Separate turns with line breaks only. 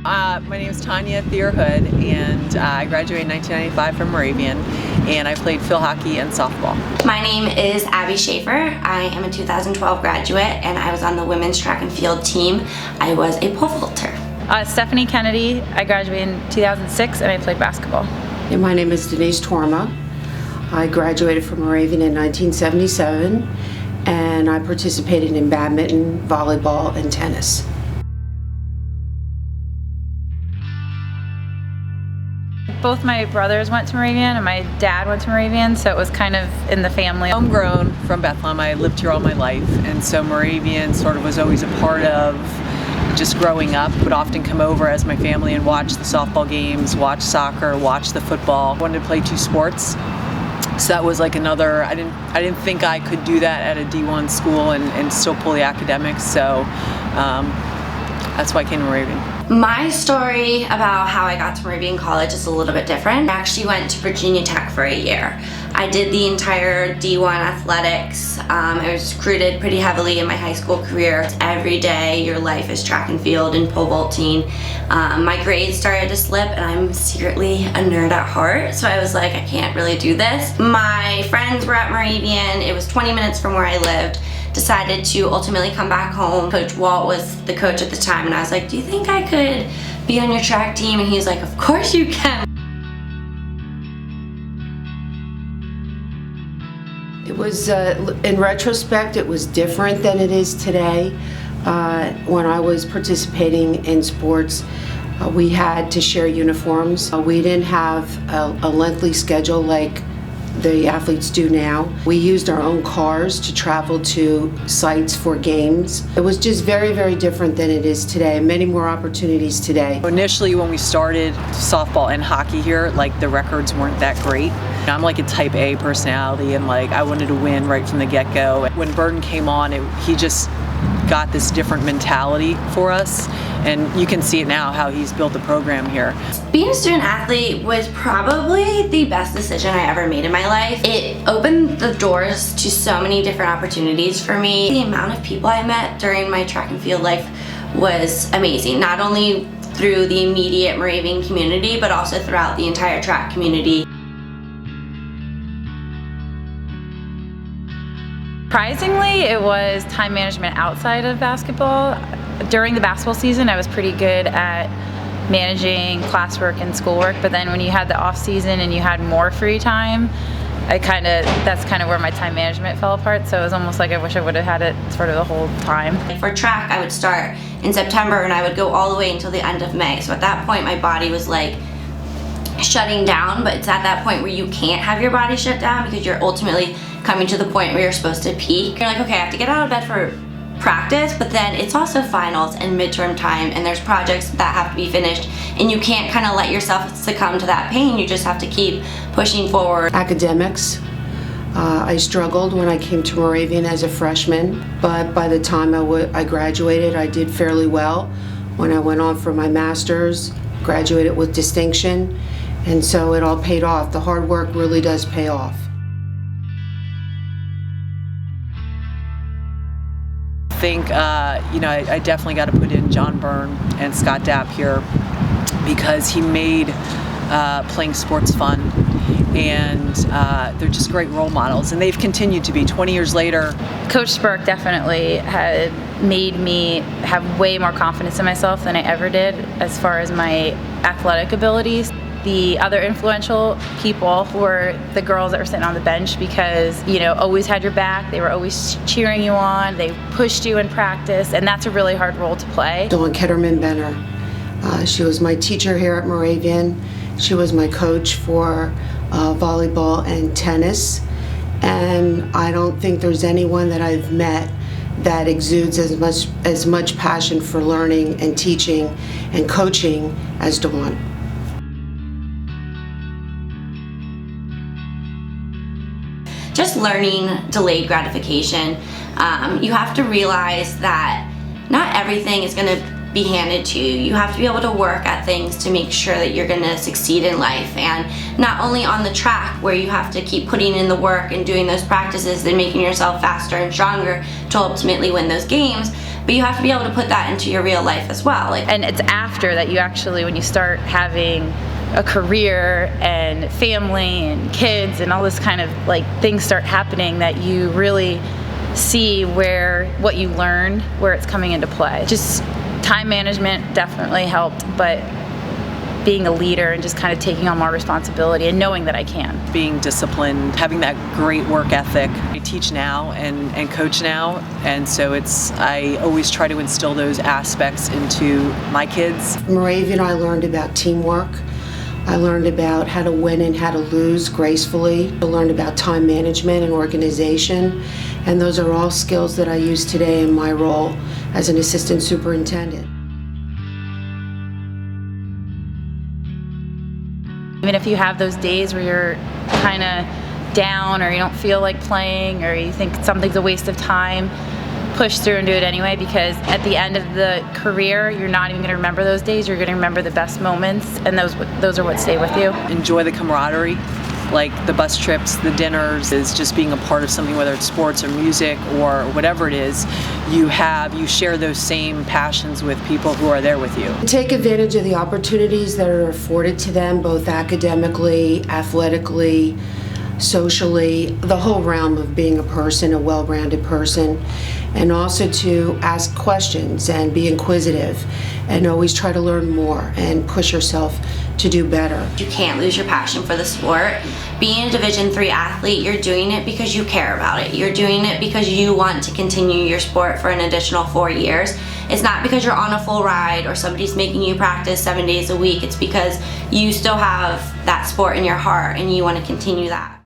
My name is Tanya Thierhood, and I graduated in 1995 from Moravian, and I played field hockey and softball.
My name is Abby Schaefer. I am a 2012 graduate, and I was on the women's track and field team. I was a pole vaulter.
Stephanie Kennedy. I graduated in 2006, and I played basketball.
And my name is Denise Torma. I graduated from Moravian in 1977, and I participated in badminton, volleyball, and tennis.
Both my brothers went to Moravian and my dad went to Moravian, so it was kind of in the family.
Homegrown from Bethlehem. I lived here all my life, and so Moravian sort of was always a part of just growing up. Would often come over as my family and watch the softball games, watch soccer, watch the football. I wanted to play two sports, so that was like another. I didn't think I could do that at a D1 school and still pull the academics, so that's why I came to Moravian.
My story about how I got to Moravian College is a little bit different. I actually went to Virginia Tech for a year. I did the entire D1 athletics. I was recruited pretty heavily in my high school career. Every day your life is track and field and pole vaulting. My grades started to slip, and I'm secretly a nerd at heart, so I was like, I can't really do this. My friends were at Moravian. It was 20 minutes from where I lived. Decided to ultimately come back home. Coach Walt was the coach at the time, and I was like, do you think I could be on your track team? And he was like, of course you can.
It was, in retrospect, it was different than it is today. When I was participating in sports, we had to share uniforms. We didn't have a lengthy schedule like the athletes do now. We used our own cars to travel to sites for games. It was just very, very different than it is today. Many more opportunities today.
Initially, when we started softball and hockey here, like the records weren't that great. I'm like a type A personality, and like I wanted to win right from the get-go. When Burton came on, he just got this different mentality for us, and you can see it now how he's built the program here.
Being a student athlete was probably the best decision I ever made in my life. It opened the doors to so many different opportunities for me. The amount of people I met during my track and field life was amazing, not only through the immediate Moravian community, but also throughout the entire track community.
Surprisingly, it was time management outside of basketball. During the basketball season, I was pretty good at managing classwork and schoolwork, but then when you had the off season and you had more free time, that's kind of where my time management fell apart. So it was almost like I wish I would have had it sort of the whole time.
For track, I would start in September and I would go all the way until the end of May. So at that point, my body was like shutting down, but it's at that point where you can't have your body shut down because you're ultimately coming to the point where you're supposed to peak. You're like, okay, I have to get out of bed for practice, but then it's also finals and midterm time, and there's projects that have to be finished, and you can't kind of let yourself succumb to that pain. You just have to keep pushing forward.
Academics. I struggled when I came to Moravian as a freshman, but by the time I graduated, I did fairly well. When I went on for my master's, graduated with distinction, and so it all paid off. The hard work really does pay off.
I think I definitely got to put in John Byrne and Scott Dapp here because he made playing sports fun, and they're just great role models, and they've continued to be 20 years later.
Coach Spurk definitely had made me have way more confidence in myself than I ever did as far as my athletic abilities. The other influential people were the girls that were sitting on the bench because, always had your back. They were always cheering you on. They pushed you in practice, and that's a really hard role to play.
Dawn Ketterman Benner. She was my teacher here at Moravian. She was my coach for volleyball and tennis. And I don't think there's anyone that I've met that exudes as much passion for learning and teaching and coaching as Dawn.
Just learning delayed gratification. You have to realize that not everything is going to be handed to you. You have to be able to work at things to make sure that you're going to succeed in life, and not only on the track where you have to keep putting in the work and doing those practices and making yourself faster and stronger to ultimately win those games, but you have to be able to put that into your real life as well. Like,
And it's after that you actually, when you start having a career and family and kids and all this kind of like things start happening, that you really see where what you learned, where it's coming into play. Just time management definitely helped, but being a leader and just kind of taking on more responsibility and knowing that I can.
Being disciplined, having that great work ethic. I teach now and coach now, and so I always try to instill those aspects into my kids.
Moravian, I learned about teamwork. I learned about how to win and how to lose gracefully. I learned about time management and organization, and those are all skills that I use today in my role as an assistant superintendent.
Even if you have those days where you're kind of down or you don't feel like playing or you think something's a waste of time, push through and do it anyway, because at the end of the career, you're not even going to remember those days. You're going to remember the best moments, and those are what stay with you.
Enjoy the camaraderie, like the bus trips, the dinners, is just being a part of something, whether it's sports or music or whatever it is. You share those same passions with people who are there with you.
Take advantage of the opportunities that are afforded to them, both academically, athletically, socially, the whole realm of being a person, a well-rounded person, and also to ask questions and be inquisitive and always try to learn more and push yourself to do better.
you can't lose your passion for the sport. Being a Division III athlete, you're doing it because you care about it. You're doing it because you want to continue your sport for an additional 4 years. It's not because you're on a full ride or somebody's making you practice 7 days a week. It's because you still have that sport in your heart and you want to continue that.